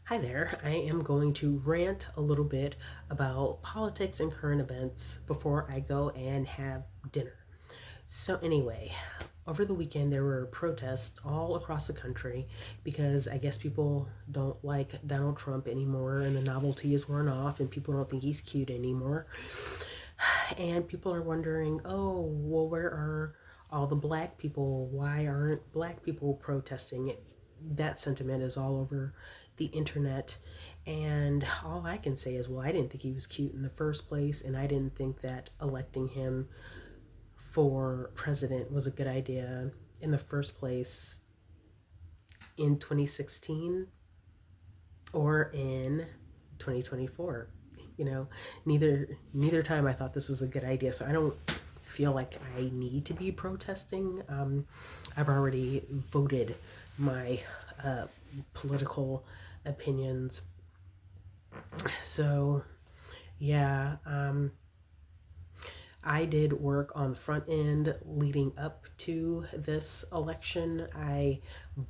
Hi there. I am going to rant a little bit about politics and current events before I go and have dinner. So, anyway, over the weekend there were protests all across the country because I guess people don't like Donald Trump anymore and the novelty is worn off and people don't think he's cute anymore. And people are wondering, oh, well, where are all the black people? Why aren't black people protesting? That sentiment is all over the internet. And all I can say is, well, I didn't think he was cute in the first place, and I didn't think that electing him for president was a good idea in the first place in 2016 or in 2024. You know, neither time I thought this was a good idea. So I don't feel like I need to be protesting. I've already voted my uh, political opinions. So yeah, I did work on the front end leading up to this election. I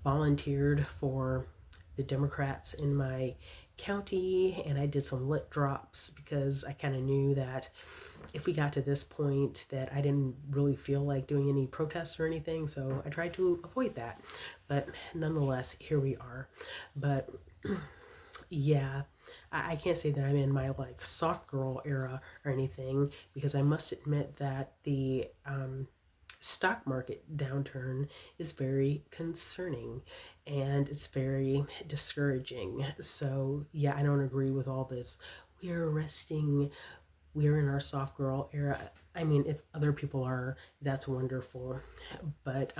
volunteered for the Democrats in my county and I did some lit drops because I kind of knew that if we got to this point that I didn't really feel like doing any protests or anything, so I tried to avoid that. But nonetheless, here we are. But yeah, I can't say that I'm in my like soft girl era or anything because I must admit that the stock market downturn is very concerning and it's very discouraging. So, yeah, I don't agree with all this. We're resting, we're in our soft girl era. I mean, if other people are, that's wonderful. But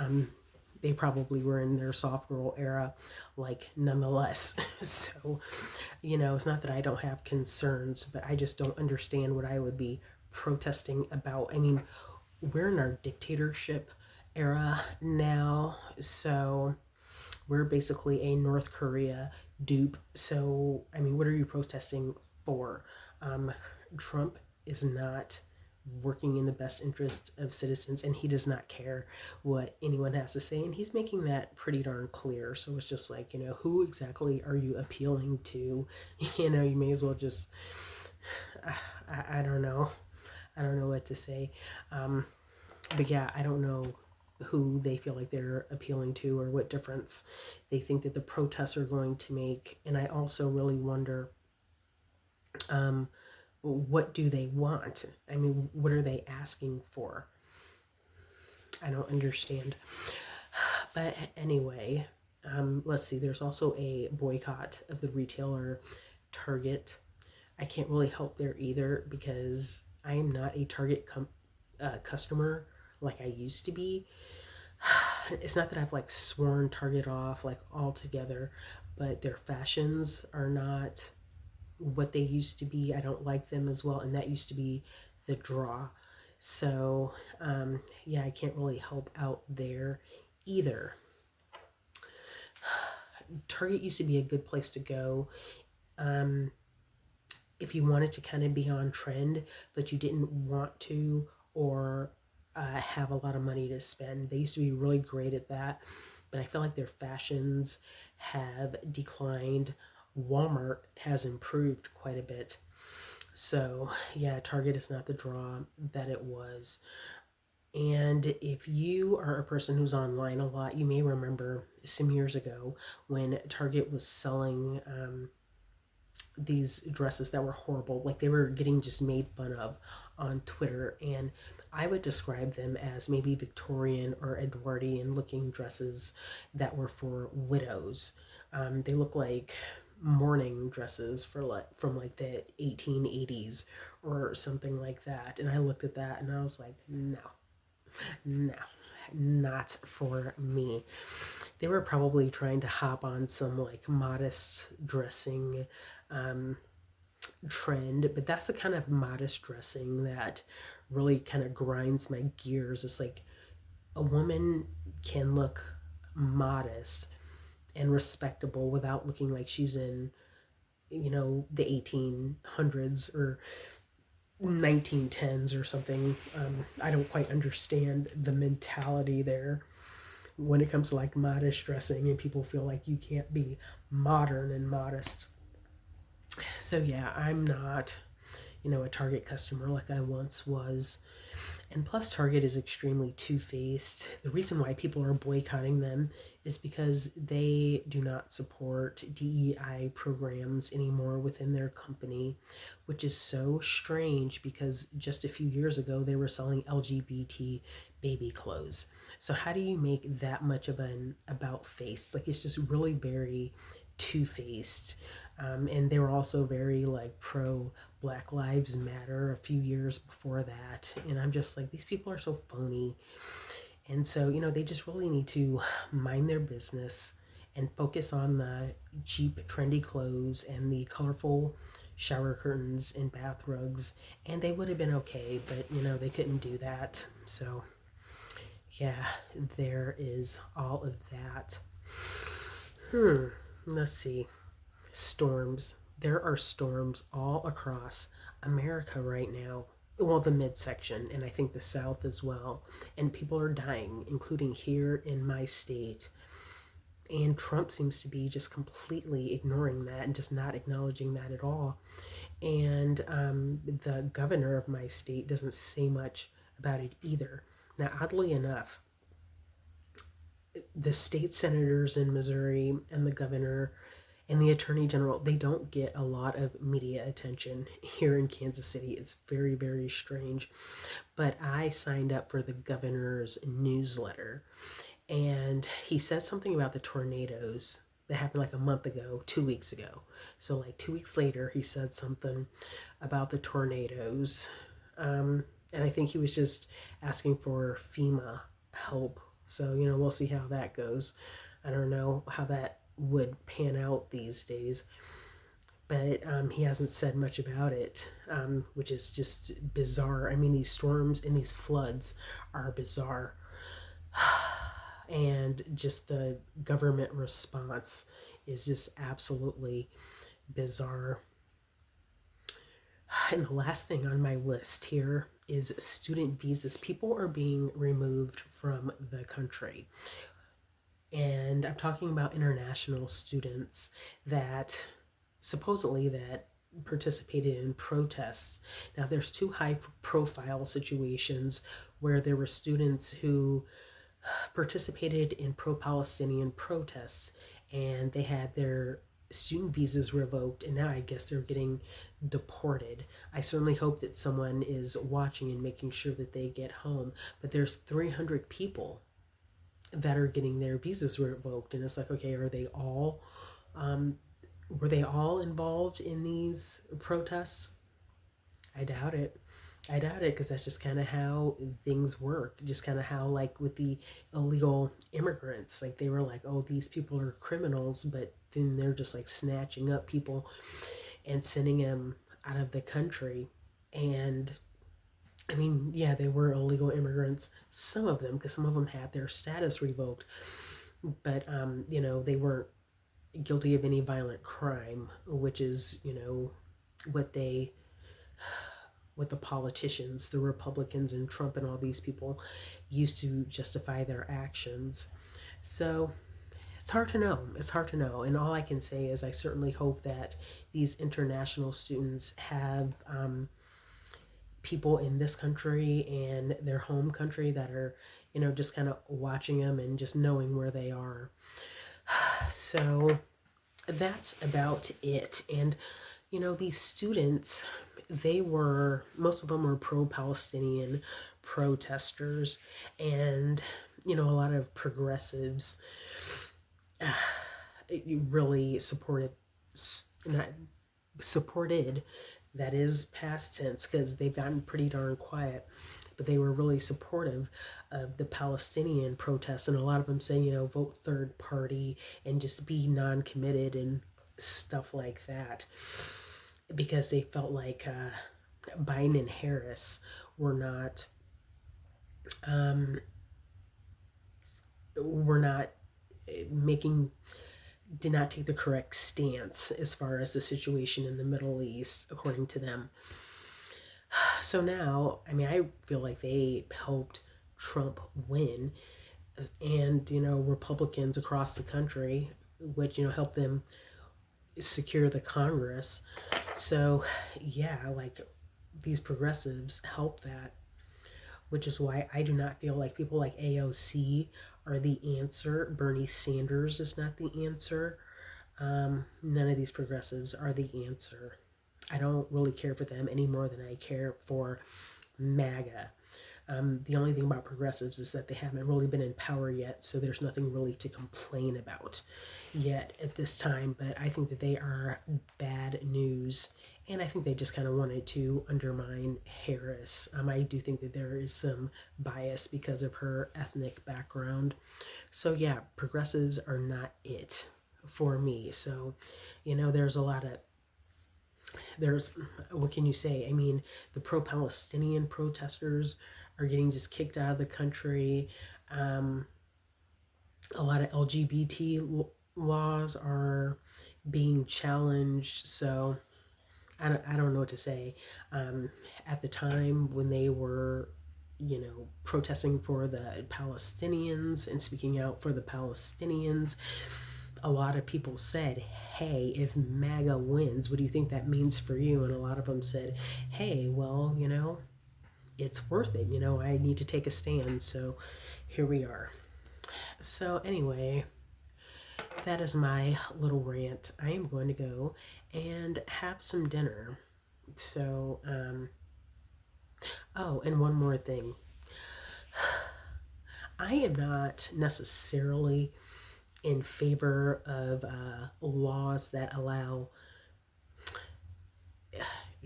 they probably were in their soft girl era, like nonetheless. So, it's not that I don't have concerns, but I just don't understand what I would be protesting about. I mean, we're in our dictatorship era now, so we're basically a North Korea dupe. So, I mean, what are you protesting for? Um, Trump is not working in the best interest of citizens and he does not care what anyone has to say and he's making that pretty darn clear. So it's just like, who exactly are you appealing to? You may as well just I don't know. I don't know what to say. um, but yeah, I don't know who they feel like they're appealing to or what difference they think that the protests are going to make. And I also really wonder, um, what do they want? I mean, what are they asking for? I don't understand. But anyway, let's see. There's also a boycott of the retailer Target. I can't really help there either because I am not a customer like I used to be. It's not that I've like sworn Target off like altogether, but their fashions are not what they used to be. I don't like them as well, and that used to be the draw. So, yeah, I can't really help out there either. Target used to be a good place to go um, if you wanted to kind of be on trend, but you didn't want to or have a lot of money to spend. They used to be really great at that, but I feel like their fashions have declined. Walmart has improved quite a bit. So, yeah, Target is not the draw that it was. And if you are a person who's online a lot, you may remember some years ago when Target was selling these dresses that were horrible. Like they were getting just made fun of on Twitter. And I would describe them as maybe Victorian or Edwardian looking dresses that were for widows. They look like mourning dresses for from like the 1880s or something like that. And I looked at that and I was like, no, no, not for me. They were probably trying to hop on some like modest dressing um, trend, but that's the kind of modest dressing that really kind of grinds my gears. It's like a woman can look modest and respectable without looking like she's in, the 1800s or 1910s or something. I don't quite understand the mentality there. when it comes to like modest dressing, and people feel like you can't be modern and modest. So yeah, I'm not, a Target customer like I once was. And plus, Target is extremely two faced. The reason why people are boycotting them is because they do not support DEI programs anymore within their company, which is so strange because just a few years ago they were selling LGBT baby clothes. So, how do you make that much of an about face? Like, it's just really very two faced. And they were also very like pro Black Lives Matter a few years before that. And I'm just like, these people are so phony. And so, they just really need to mind their business and focus on the cheap, trendy clothes and the colorful shower curtains and bath rugs. And they would have been okay, but, they couldn't do that. So, yeah, there is all of that. Let's see. Storms. There are storms all across America right now. Well, the midsection, and I think the South as well. And people are dying, including here in my state. And Trump seems to be just completely ignoring that and just not acknowledging that at all. And the governor of my state doesn't say much about it either. Now, oddly enough, the state senators in Missouri and the governor and the attorney general, they don't get a lot of media attention here in Kansas City. It's very, very strange. But I signed up for the governor's newsletter, and he said something about the tornadoes that happened like a month ago, 2 weeks ago. So, like 2 weeks later, he said something about the tornadoes. And I think he was just asking for FEMA help. So, we'll see how that goes. I don't know how that would pan out these days, but he hasn't said much about it, which is just bizarre. I mean, these storms and these floods are bizarre, and just the government response is just absolutely bizarre. And the last thing on my list here is student visas. People are being removed from the country. And I'm talking about international students that supposedly that participated in protests. Now there's two high profile situations where there were students who participated in pro-Palestinian protests, and they had their student visas revoked, and now I guess they're getting deported. I certainly hope that someone is watching and making sure that they get home. But there's 300 people that are getting their visas revoked, and it's like, okay, are they all were they all involved in these protests? I doubt it. I doubt it, because that's just kind of how things work. Just kind of how, like, with the illegal immigrants, like, they were like, oh, these people are criminals, but then they're just like snatching up people and sending them out of the country. And I mean, yeah, they were illegal immigrants, some of them, because some of them had their status revoked, but, they weren't guilty of any violent crime, which is, what they what the politicians, the Republicans and Trump and all these people used to justify their actions. So it's hard to know. It's hard to know. And all I can say is I certainly hope that these international students have people in this country and their home country that are, just kind of watching them and just knowing where they are. So that's about it. And, these students, most of them were pro Palestinian protesters, and, a lot of progressives really not supported, that is past tense because they've gotten pretty darn quiet, but they were really supportive of the Palestinian protests, and a lot of them saying, vote third party and just be non-committed and stuff like that, because they felt like Biden and Harris were not were not making did not take the correct stance as far as the situation in the Middle East, according to them. So now, I mean, I feel like they helped Trump win, and Republicans across the country, which help them secure the Congress. So yeah, like these progressives help that, which is why I do not feel like people like AOC are the answer. Bernie Sanders is not the answer. None of these progressives are the answer. I don't really care for them any more than I care for MAGA. The only thing about progressives is that they haven't really been in power yet, so there's nothing really to complain about yet at this time. But I think that they are bad news, and I think they just kind of wanted to undermine Harris. I do think that there is some bias because of her ethnic background. So yeah, progressives are not it for me. So, there's a lot of there's what can you say? I mean, the pro-Palestinian protesters are getting just kicked out of the country. Um, a lot of LGBT laws are being challenged. So I don't know what to say. At the time when they were, protesting for the Palestinians and speaking out for the Palestinians, a lot of people said, hey, if MAGA wins, what do you think that means for you? And a lot of them said, hey, well, it's worth it. I need to take a stand. So here we are. So, anyway, that is my little rant. I am going to go and have some dinner. So, oh, and one more thing. I am not necessarily in favor of laws that allow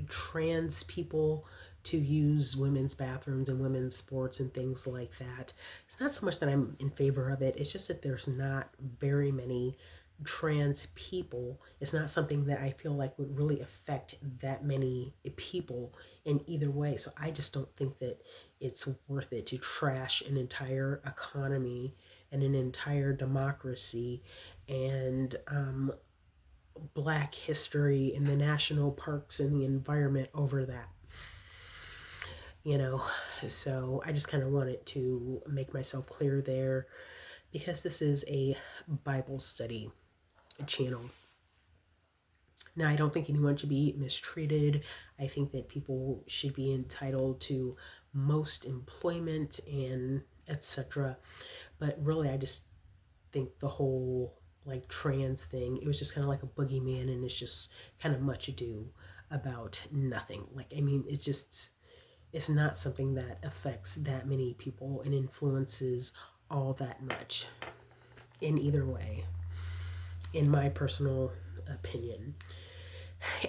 trans people to use women's bathrooms and women's sports and things like that. It's not so much that I'm in favor of it, it's just that there's not very many trans people. It's not something that I feel like would really affect that many people in either way. So I just don't think that it's worth it to trash an entire economy and an entire democracy and black history and the national parks and the environment over that. you know so I just kind of wanted to make myself clear there, because this is a Bible study channel. Now, I don't think anyone should be mistreated. I think that people should be entitled to most employment and etc. But really, I just think the whole like trans thing, it was just kind of like a boogeyman, and it's just kind of much ado about nothing. Like, I mean, it's not something that affects that many people and influences all that much in either way, in my personal opinion.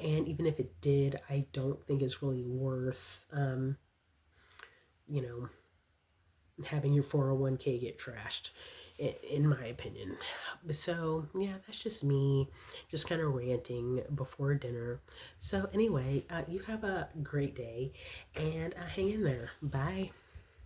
And even if it did, I don't think it's really worth, you know, having your 401k get trashed, in my opinion. So, yeah, that's just me, just kind of ranting before dinner. So, anyway, you have a great day, and hang in there. Bye.